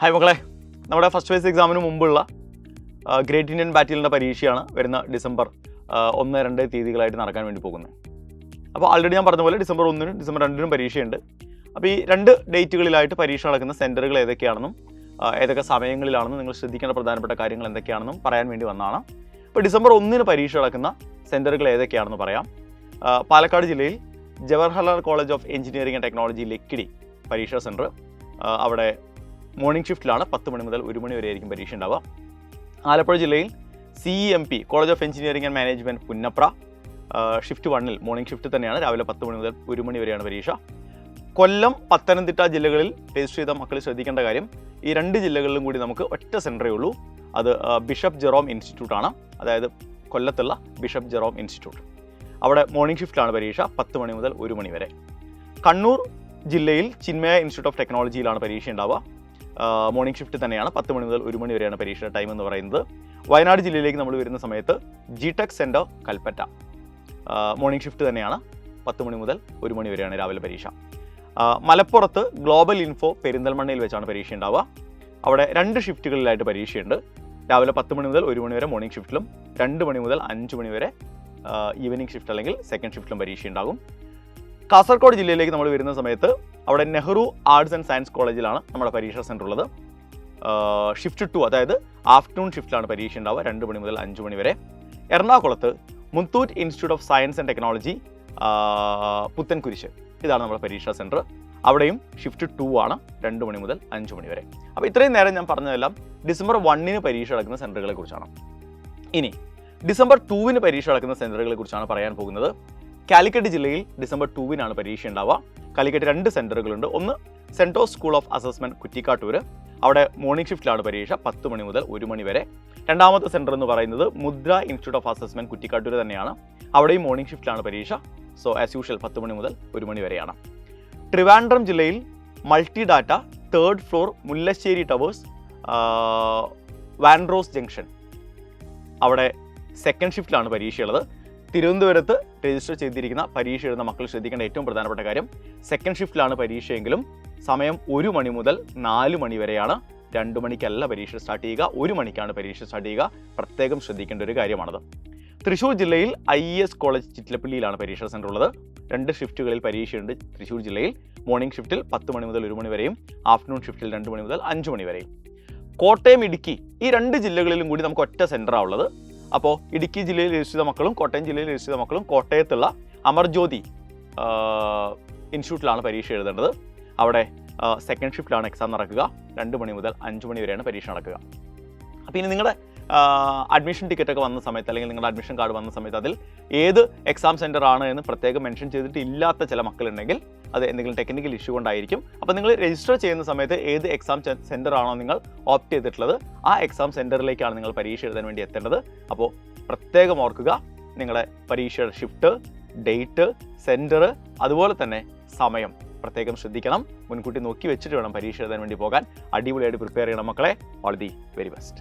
Hi മക്കളെ, നമ്മുടെ first phase എക്സാമിന് മുമ്പുള്ള ഗ്രേറ്റ് ഇന്ത്യൻ ബാറ്റിലിൻ്റെ പരീക്ഷയാണ് വരുന്ന ഡിസംബർ 1-2 തീയതികളായിട്ട് നടക്കാൻ വേണ്ടി പോകുന്നത്. അപ്പോൾ ആൾറെഡി ഞാൻ പറഞ്ഞ പോലെ ഡിസംബർ 1-നും ഡിസംബർ 2-നും പരീക്ഷയുണ്ട്. അപ്പോൾ ഈ 2 ഡേറ്റുകളിലായിട്ട് പരീക്ഷ നടക്കുന്ന സെൻറ്ററുകൾ ഏതൊക്കെയാണെന്നും ഏതൊക്കെ സമയങ്ങളിലാണെന്നും നിങ്ങൾ ശ്രദ്ധിക്കേണ്ട പ്രധാനപ്പെട്ട കാര്യങ്ങൾ എന്തൊക്കെയാണെന്നും പറയാൻ വേണ്ടി വന്നതാണ്. അപ്പോൾ ഡിസംബർ 1-ന് പരീക്ഷ നടക്കുന്ന സെൻറ്ററുകൾ ഏതൊക്കെയാണെന്ന് പറയാം. പാലക്കാട് ജില്ലയിൽ Jawaharlal college of engineering and technology Lakkidi പരീക്ഷാ സെൻറ്റർ. അവിടെ മോർണിംഗ് ഷിഫ്റ്റിലാണ്, 10 മണി മുതൽ 1 മണി വരെ ആയിരിക്കും പരീക്ഷ ഉണ്ടാവുക. ആലപ്പുഴ ജില്ലയിൽ CEMP college of engineering and management Punnapra shift 1-ൽ മോർണിംഗ് ഷിഫ്റ്റ് തന്നെയാണ്, രാവിലെ 10 മണി മുതൽ 1 മണി വരെയാണ് പരീക്ഷ. കൊല്ലം, പത്തനംതിട്ട ജില്ലകളിൽ രജിസ്റ്റർ ചെയ്ത മക്കൾ ശ്രദ്ധിക്കേണ്ട കാര്യം, ഈ 2 ജില്ലകളിലും കൂടി നമുക്ക് ഒറ്റ സെൻറ്ററേ ഉള്ളൂ. അത് ബിഷപ്പ് ജെറോം ഇൻസ്റ്റിറ്റ്യൂട്ടാണ്, അതായത് കൊല്ലത്തുള്ള ബിഷപ്പ് ജെറോം ഇൻസ്റ്റിറ്റ്യൂട്ട്. അവിടെ മോർണിംഗ് ഷിഫ്റ്റിലാണ് പരീക്ഷ, 10 മണി മുതൽ 1 മണി വരെ. കണ്ണൂർ ജില്ലയിൽ ചിന്മയ ഇൻസ്റ്റിറ്റ്യൂട്ട് ഓഫ് ടെക്നോളജിയിലാണ് പരീക്ഷ ഉണ്ടാവുക. മോർണിംഗ് ഷിഫ്റ്റ് തന്നെയാണ്, 10 മണി മുതൽ 1 മണി വരെയാണ് പരീക്ഷയുടെ ടൈം എന്ന് പറയുന്നത്. വയനാട് ജില്ലയിലേക്ക് നമ്മൾ വരുന്ന സമയത്ത് GTech centre Kalpetta, morning shift തന്നെയാണ്, 10 മണി മുതൽ 1 മണി വരെയാണ് രാവിലെ പരീക്ഷ. മലപ്പുറത്ത് ഗ്ലോബൽ ഇൻഫോ പെരിന്തൽമണ്ണയിൽ വെച്ചാണ് പരീക്ഷ ഉണ്ടാവുക. അവിടെ 2 ഷിഫ്റ്റുകളിലായിട്ട് പരീക്ഷയുണ്ട്, രാവിലെ 10 മണി മുതൽ 1 മണി വരെ മോർണിംഗ് ഷിഫ്റ്റിലും 2 മണി മുതൽ 5 മണി വരെ ഈവനിങ് ഷിഫ്റ്റ് അല്ലെങ്കിൽ സെക്കൻഡ് ഷിഫ്റ്റിലും പരീക്ഷ ഉണ്ടാകും. കാസർഗോഡ് ജില്ലയിലേക്ക് നമ്മൾ വരുന്ന സമയത്ത് അവിടെ നെഹ്റു ആർട്സ് ആൻഡ് സയൻസ് കോളേജിലാണ് നമ്മുടെ പരീക്ഷാ സെൻറ്റർ ഉള്ളത്. ഷിഫ്റ്റ് 2, അതായത് ആഫ്റ്റർനൂൺ ഷിഫ്റ്റിലാണ് പരീക്ഷ ഉണ്ടാവുക, 2 മണി മുതൽ 5 മണി വരെ. എറണാകുളത്ത് Muthoot institute of science and technology Puthencruz, ഇതാണ് നമ്മുടെ പരീക്ഷാ സെൻറ്റർ. അവിടെയും ഷിഫ്റ്റ് 2 ആണ്, 2 മണി മുതൽ 5 മണി വരെ. അപ്പോൾ ഇത്രയും നേരം ഞാൻ പറഞ്ഞതെല്ലാം ഡിസംബർ 1-ന് പരീക്ഷ നടക്കുന്ന സെൻറ്ററുകളെ കുറിച്ചാണ്. ഇനി ഡിസംബർ 2-ന് പരീക്ഷ നടക്കുന്ന സെൻറ്ററുകളെ കുറിച്ചാണ് പറയാൻ പോകുന്നത്. കാലിക്കറ്റ് ജില്ലയിൽ ഡിസംബർ 2-നാണ് പരീക്ഷ ഉണ്ടാവുക. കാലിക്കറ്റ് 2 സെൻറ്ററുകളുണ്ട്. ഒന്ന് Santos school of assessment Kuttikkattoor, അവിടെ മോർണിംഗ് ഷിഫ്റ്റിലാണ് പരീക്ഷ, 10 മണി മുതൽ 1 മണി വരെ. രണ്ടാമത്തെ സെൻറ്റർ എന്ന് പറയുന്നത് മുദ്ര ഇൻസ്റ്റിറ്റ്യൂട്ട് ഓഫ് അസസ്മെൻറ്റ് കുറ്റിക്കാട്ടൂർ തന്നെയാണ്, അവിടെയും മോർണിംഗ് ഷിഫ്റ്റിലാണ് പരീക്ഷ. സോ ആസ് യൂഷ്വൽ 10 മണി മുതൽ 1 മണി വരെയാണ്. ട്രിവാൻഡ്രം ജില്ലയിൽ multi data 3rd floor Mullassery towers Vanross junction, അവിടെ സെക്കൻഡ് ഷിഫ്റ്റിലാണ് പരീക്ഷയുള്ളത്. തിരുവനന്തപുരത്ത് രജിസ്റ്റർ ചെയ്തിരിക്കുന്ന പരീക്ഷ എഴുതുന്ന മക്കൾ ശ്രദ്ധിക്കേണ്ട ഏറ്റവും പ്രധാനപ്പെട്ട കാര്യം, സെക്കൻഡ് ഷിഫ്റ്റിലാണ് പരീക്ഷയെങ്കിലും സമയം 1 മണി മുതൽ 4 മണി വരെയാണ്. 2 മണിക്കല്ല പരീക്ഷ സ്റ്റാർട്ട് ചെയ്യുക, 1 മണിക്കാണ് പരീക്ഷ സ്റ്റാർട്ട് ചെയ്യുക. പ്രത്യേകം ശ്രദ്ധിക്കേണ്ട ഒരു കാര്യമാണത്. തൃശ്ശൂർ ജില്ലയിൽ IES കോളേജ് ചിറ്റിലപ്പള്ളിയിലാണ് പരീക്ഷാ സെൻറ്റർ ഉള്ളത്. 2 ഷിഫ്റ്റുകളിൽ പരീക്ഷയുണ്ട് തൃശ്ശൂർ ജില്ലയിൽ. മോർണിംഗ് ഷിഫ്റ്റിൽ 10 മണി മുതൽ 1 മണി വരെയും, ആഫ്റ്റർനൂൺ ഷിഫ്റ്റിൽ 2 മണി മുതൽ 5 മണി വരെയും. കോട്ടയം, ഇടുക്കി, ഈ 2 ജില്ലകളിലും കൂടി നമുക്ക് ഒറ്റ സെൻറ്ററാണ് ഉള്ളത്. അപ്പോൾ ഇടുക്കി ജില്ലയിൽ രജിസ്റ്റർ ചെയ്ത മക്കളും കോട്ടയം ജില്ലയിൽ രജിസ്റ്റർ ചെയ്ത മക്കളും കോട്ടയത്തുള്ള അമർജ്യോതി ഇൻസ്റ്റിറ്റ്യൂട്ടിലാണ് പരീക്ഷ എഴുതേണ്ടത്. അവിടെ സെക്കൻഡ് ഷിഫ്റ്റിലാണ് എക്സാം നടക്കുക, 2 മണി മുതൽ 5 മണി വരെയാണ് പരീക്ഷ നടക്കുക. അപ്പോൾ ഇനി നിങ്ങളുടെ അഡ്മിഷൻ ടിക്കറ്റൊക്കെ വന്ന സമയത്ത് അല്ലെങ്കിൽ നിങ്ങളുടെ അഡ്മിഷൻ കാർഡ് വന്ന സമയത്ത് അതിൽ ഏത് എക്സാം സെൻറ്റർ ആണ് എന്ന് പ്രത്യേകം മെൻഷൻ ചെയ്തിട്ട് ഇല്ലാത്ത ചില മക്കളുണ്ടെങ്കിൽ അത് എന്തെങ്കിലും ടെക്നിക്കൽ ഇഷ്യൂ കൊണ്ടായിരിക്കും. അപ്പോൾ നിങ്ങൾ രജിസ്റ്റർ ചെയ്യുന്ന സമയത്ത് ഏത് എക്സാം സെൻറ്റർ ആണോ നിങ്ങൾ ഓപ്റ്റ് ചെയ്തിട്ടുള്ളത്, ആ എക്സാം സെൻറ്ററിലേക്കാണ് നിങ്ങൾ പരീക്ഷ എഴുതാൻ വേണ്ടി എത്തേണ്ടത്. അപ്പോൾ പ്രത്യേകം ഓർക്കുക, നിങ്ങളുടെ പരീക്ഷയുടെ ഷിഫ്റ്റ്, ഡേറ്റ്, സെൻറ്റർ, അതുപോലെ തന്നെ സമയം പ്രത്യേകം ശ്രദ്ധിക്കണം. മുൻകൂട്ടി നോക്കി വെച്ചിട്ട് വേണം പരീക്ഷ എഴുതാൻ വേണ്ടി പോകാൻ. അടിപൊളിയായിട്ട് പ്രിപ്പയർ ചെയ്യണം മക്കളെ. All the very best.